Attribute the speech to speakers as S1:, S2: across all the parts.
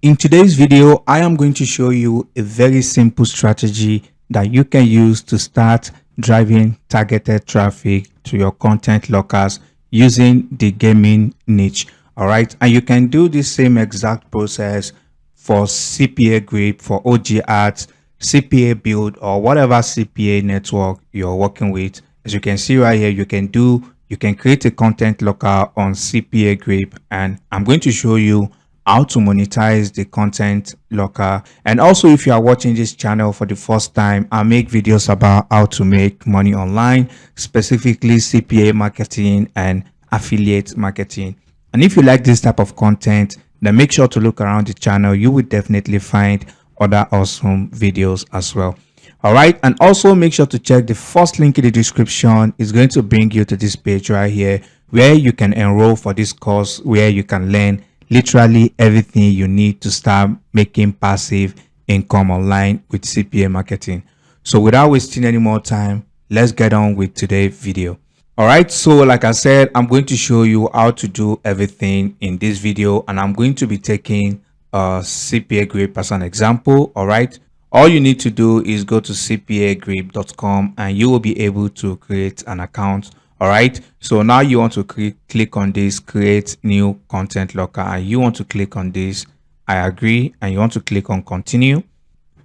S1: In today's video, I am going to show you a very simple strategy that you can use to start driving targeted traffic to your content lockers using the gaming niche. All right, and you can do the same exact process for Cpagrip, for Ogads, CPA build, or whatever CPA network you're working with. As you can see right here, you can create a content locker on Cpagrip, and I'm going to show you how to monetize the content locker. And also, if you are watching this channel for the first time, I make videos about how to make money online, specifically CPA marketing and affiliate marketing. And if you like this type of content, then make sure to look around the channel. You will definitely find other awesome videos as well. All right, and also make sure to check the first link in the description. It's going to bring you to this page right here where you can enroll for this course, where you can learn literally everything you need to start making passive income online with CPA marketing. So without wasting any more time, let's get on with today's video. All right, so like I said, I'm going to show you how to do everything in this video, and I'm going to be taking Cpagrip as an example. All right, all you need to do is go to cpagrip.com and you will be able to create an account. All right, so now you want to click on this create new content locker, and you want to click on this I agree, and you want to click on continue.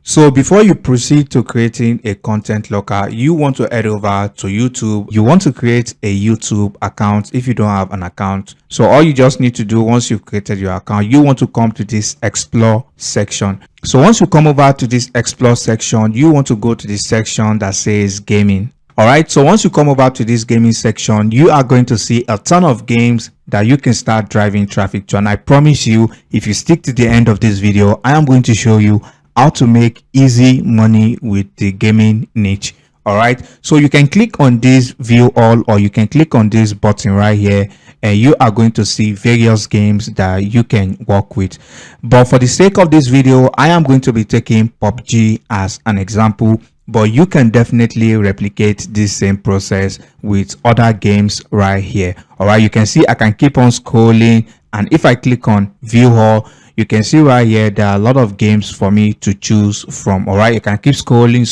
S1: So before you proceed to creating a content locker, you want to head over to YouTube. You want to create a YouTube account if you don't have an account. So all you just need to do, once you've created your account, you want to come to this explore section. So once you come over to this explore section, you want to go to this section that says gaming. All right, so once you come over to this gaming section, you are going to see a ton of games that you can start driving traffic to. And I promise you, if you stick to the end of this video, I am going to show you how to make easy money with the gaming niche. All right, so you can click on this view all, or you can click on this button right here, and you are going to see various games that you can work with. But for the sake of this video, I am going to be taking PUBG as an example, but you can definitely replicate this same process with other games right here. All right, you can see I can keep on scrolling, and if I click on view all, you can see right here there are a lot of games for me to choose from. All right, you can keep scrolling.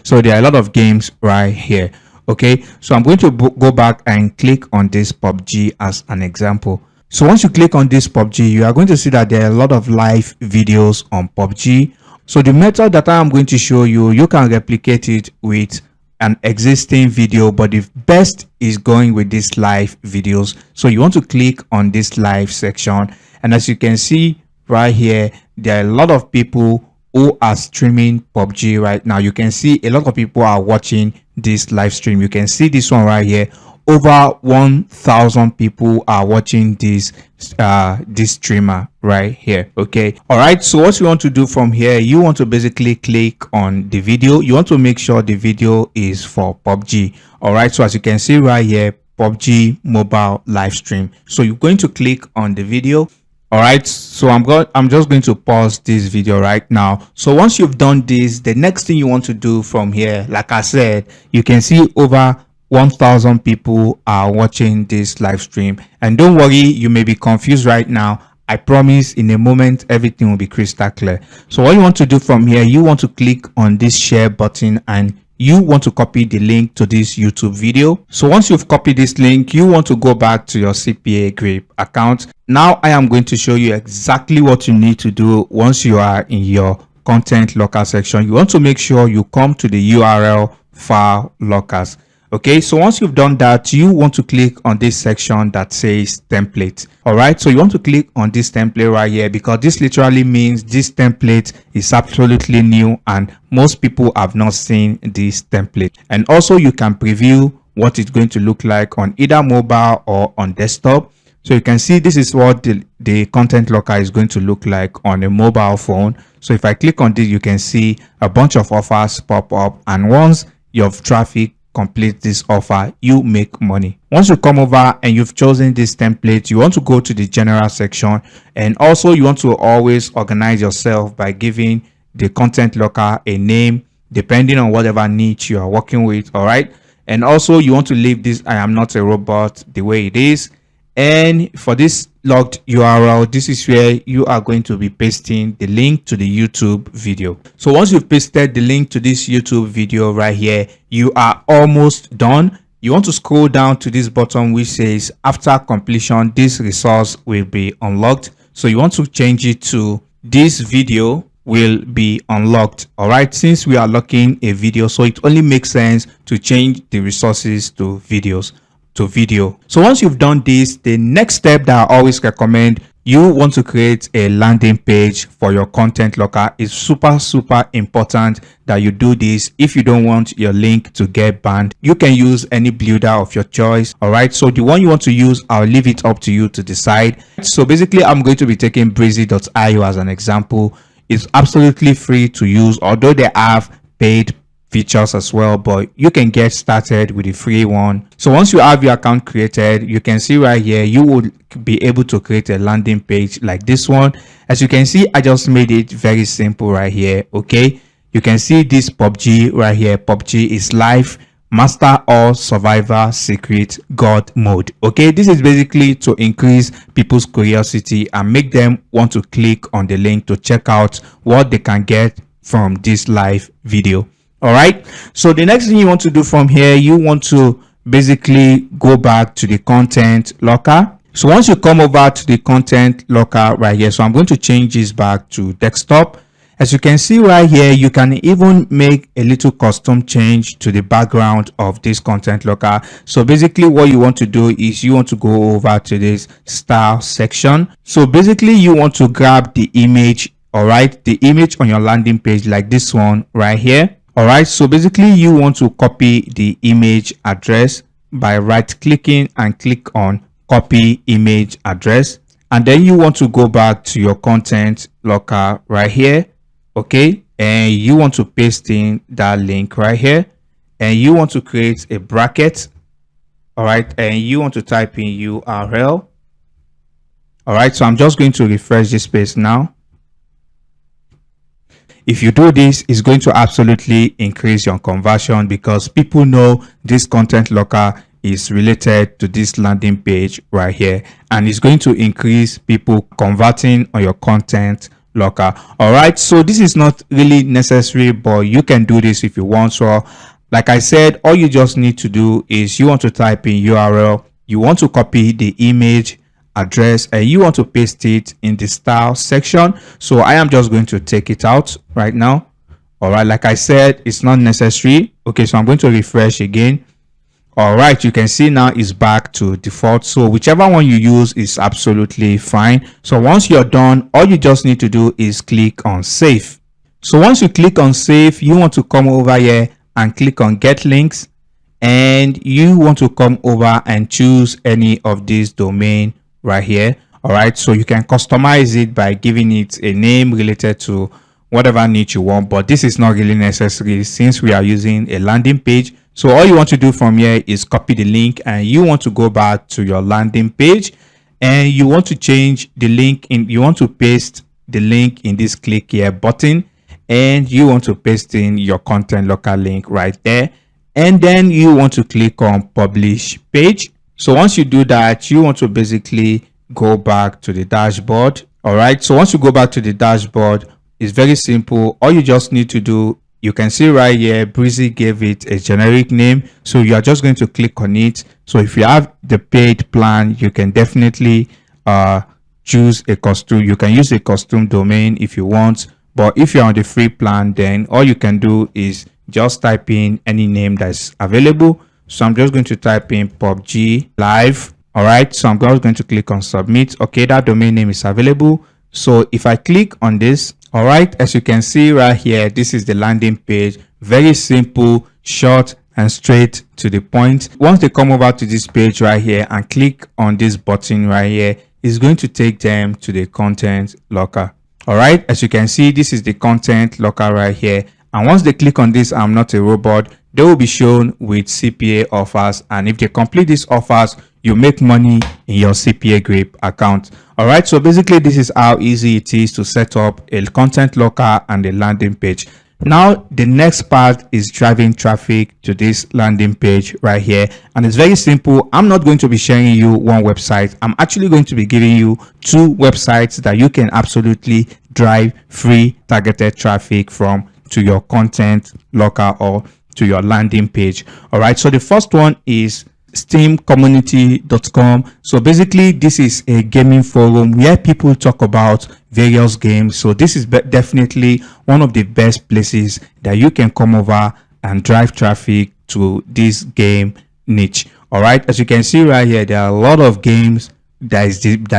S1: So there are a lot of games right here. Okay, so I'm going to go back and click on this PUBG as an example. So once you click on this PUBG, you are going to see that there are a lot of live videos on PUBG. So the method that I am going to show you, you can replicate it with an existing video, but the best is going with these live videos. So you want to click on this live section, and as you can see right here, there are a lot of people who are streaming PUBG right now. You can see a lot of people are watching this live stream. You can see this one right here. Over 1,000 people are watching this streamer right here. Okay, all right, so what you want to do from here, you want to basically click on the video. You want to make sure the video is for PUBG. All right, so as you can see right here, PUBG mobile live stream. So you're going to click on the video. All right, so I'm just going to pause this video right now. So once you've done this, the next thing you want to do from here, like I said, you can see over 1,000 people are watching this live stream. And don't worry, you may be confused right now. I promise in a moment everything will be crystal clear. So what you want to do from here, you want to click on this share button, and you want to copy the link to this YouTube video. So once you've copied this link, you want to go back to your Cpagrip account. Now I am going to show you exactly what you need to do once you are in your content locker section. You want to make sure you come to the URL file lockers. Okay, so once you've done that, you want to click on this section that says template. All right, so you want to click on this template right here, because this literally means this template is absolutely new and most people have not seen this template. And also you can preview what it's going to look like on either mobile or on desktop. So you can see this is what the content locker is going to look like on a mobile phone. So if I click on this, you can see a bunch of offers pop up, and once your traffic complete this offer, you make money. Once you come over and you've chosen this template, you want to go to the general section, and also you want to always organize yourself by giving the content locker a name depending on whatever niche you are working with. All right, and also you want to leave this I am not a robot the way it is, And for this logged URL, this is where you are going to be pasting the link to the YouTube video. So once you've pasted the link to this YouTube video right here, you are almost done. You want to scroll down to this button which says after completion, this resource will be unlocked. So you want to change it to this video will be unlocked. All right, since we are locking a video, so it only makes sense to change the resources to videos to video. So once you've done this, the next step that I always recommend, you want to create a landing page for your content locker. It's super important that you do this. If you don't want your link to get banned, you can use any builder of your choice. All right, so the one you want to use, I'll leave it up to you to decide. So basically, I'm going to be taking breezy.io as an example. It's absolutely free to use, although they have paid features as well, but you can get started with the free one. So once you have your account created, you can see right here, you will be able to create a landing page like this one. As you can see, I just made it very simple right here. Okay, you can see this PUBG right here. PUBG is live master or survivor secret god mode. Okay, this is basically to increase people's curiosity and make them want to click on the link to check out what they can get from this live video. All right, so the next thing you want to do from here, you want to basically go back to the content locker. So once you come over to the content locker right here, so I'm going to change this back to desktop. As you can see right here, you can even make a little custom change to the background of this content locker. So basically what you want to do is you want to go over to this style section. So basically you want to grab the image, all right, the image on your landing page like this one right here. All right, so basically you want to copy the image address by right clicking and click on copy image address. And then you want to go back to your content locker right here. Okay, and you want to paste in that link right here, and you want to create a bracket. All right, and you want to type in URL. All right, so I'm just going to refresh this page now. If you do this, it's going to absolutely increase your conversion because people know this content locker is related to this landing page right here, and it's going to increase people converting on your content locker. All right, so this is not really necessary, but you can do this if you want. So like I said, all you just need to do is you want to type in URL, you want to copy the image address, and you want to paste it in the style section. So I am just going to take it out right now. All right, like I said, it's not necessary. Okay, so I'm going to refresh again. All right, you can see now it's back to default. So whichever one you use is absolutely fine. So once you're done, all you just need to do is click on save. So once you click on save, you want to come over here and click on get links, and you want to come over and choose any of these domain right here. All right, so you can customize it by giving it a name related to whatever niche you want, but this is not really necessary since we are using a landing page. So all you want to do from here is copy the link, and you want to go back to your landing page, and you want to change the link in, you want to paste the link in this click here button, and you want to paste in your content locker link right there, and then you want to click on publish page. So once you do that, you want to basically go back to the dashboard. All right, so once you go back to the dashboard, it's very simple. All you just need to do, you can see right here, Breezy gave it a generic name, so you are just going to click on it. So if you have the paid plan, you can definitely choose a custom, you can use a custom domain if you want, but if you're on the free plan, then all you can do is just type in any name that's available. So I'm just going to type in PUBG live. All right, so I'm just going to click on submit. Okay, that domain name is available. So if I click on this, all right, as you can see right here, this is the landing page. Very simple, short and straight to the point. Once they come over to this page right here and click on this button right here, it's going to take them to the content locker. All right, as you can see, this is the content locker right here. And once they click on this, I'm not a robot, they will be shown with CPA offers, and if they complete these offers, you make money in your Cpagrip account. All right, so basically this is how easy it is to set up a content locker and a landing page. Now the next part is driving traffic to this landing page right here, and it's very simple. I'm not going to be sharing you one website. I'm actually going to be giving you two websites that you can absolutely drive free targeted traffic from to your content local or to your landing page. All right, so the first one is steamcommunity.com. So basically this is a gaming forum where people talk about various games. So this is definitely one of the best places that you can come over and drive traffic to this game niche. All right, as you can see right here, there are a lot of games that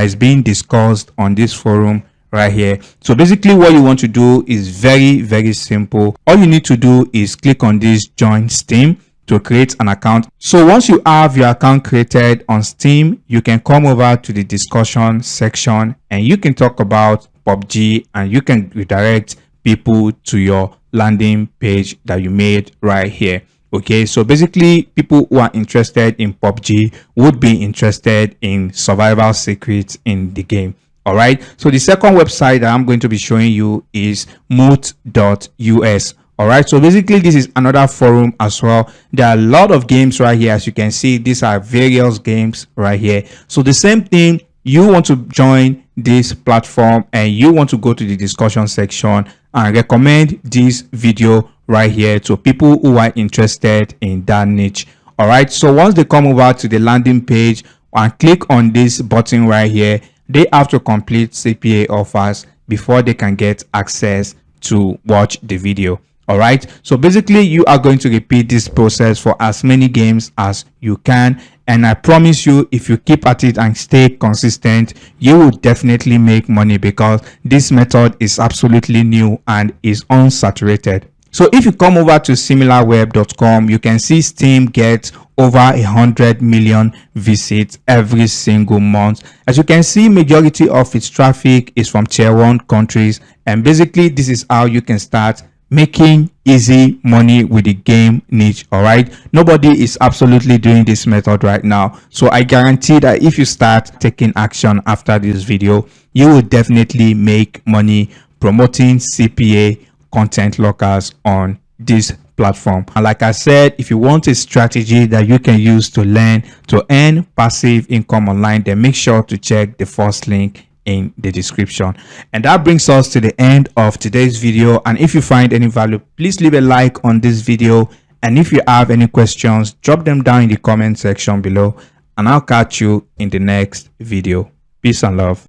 S1: is being discussed on this forum right here. So basically what you want to do is very simple. All you need to do is click on this join Steam to create an account. So once you have your account created on Steam, you can come over to the discussion section and you can talk about PUBG, and you can redirect people to your landing page that you made right here. Okay, so basically people who are interested in PUBG would be interested in survival secrets in the game. All right, so the second website that I'm going to be showing you is moot.us. All right, so basically this is another forum as well. There are a lot of games right here. As you can see, these are various games right here. So the same thing, you want to join this platform and you want to go to the discussion section and recommend this video right here to people who are interested in that niche. All right, so once they come over to the landing page and click on this button right here, they have to complete CPA offers before they can get access to watch the video. All right, so basically you are going to repeat this process for as many games as you can, and I promise you, if you keep at it and stay consistent, you will definitely make money, because this method is absolutely new and is unsaturated. So if you come over to similarweb.com, you can see Steam gets over 100 million visits every single month. As you can see, majority of its traffic is from tier 1 countries, and basically this is how you can start making easy money with the game niche. All right, nobody is absolutely doing this method right now, so I guarantee that if you start taking action after this video, you will definitely make money promoting CPA content locals on this platform. And like I said, if you want a strategy that you can use to learn to earn passive income online, then make sure to check the first link in the description. And that brings us to the end of today's video. And if you find any value, please leave a like on this video, and if you have any questions, drop them down in the comment section below, and I'll catch you in the next video. Peace and love.